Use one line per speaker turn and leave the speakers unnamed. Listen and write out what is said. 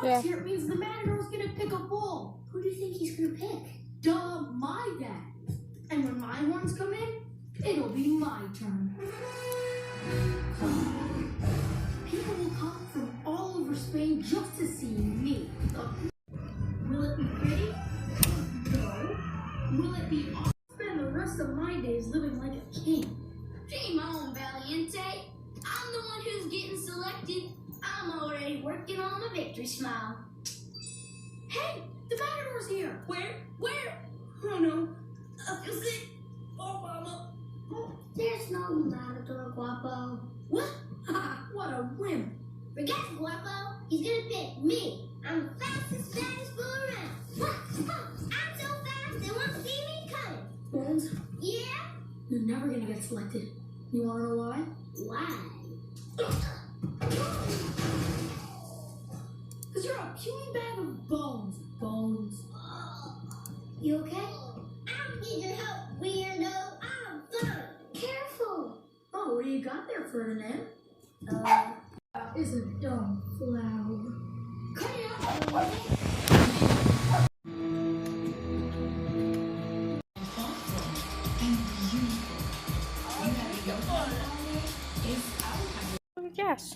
Fox here, it means the Matador's gonna pick a bull.
Who do you think he's gonna pick?
Duh, my dad. And when my horns come in, it'll be my turn. People will come from all over Spain just to see me. Will it be pretty? No. Will it be awesome? I'll spend the rest of my days living like a king.
Dream on, Valiente. I'm the one who's getting selected. I'm already working on my victory smile.
Hey, the Matador's here.
Where?
Oh no.
Is it? Oh, Mama. There's no Matador, Guapo.
What? What a wimp.
Forget Guapo. He's gonna pick me. I'm the fastest fool around. I'm so fast they won't see me coming.
Bones,
Yeah?
you're never gonna get selected. You wanna know why?
Why?
Because you're a puny bag of bones. Bones.
You okay? I don't need your help, weirdo. I'm fine. Careful.
Oh, what do you got there, Ferdinand? Is a dumb flower.
Cut it out.
Yes.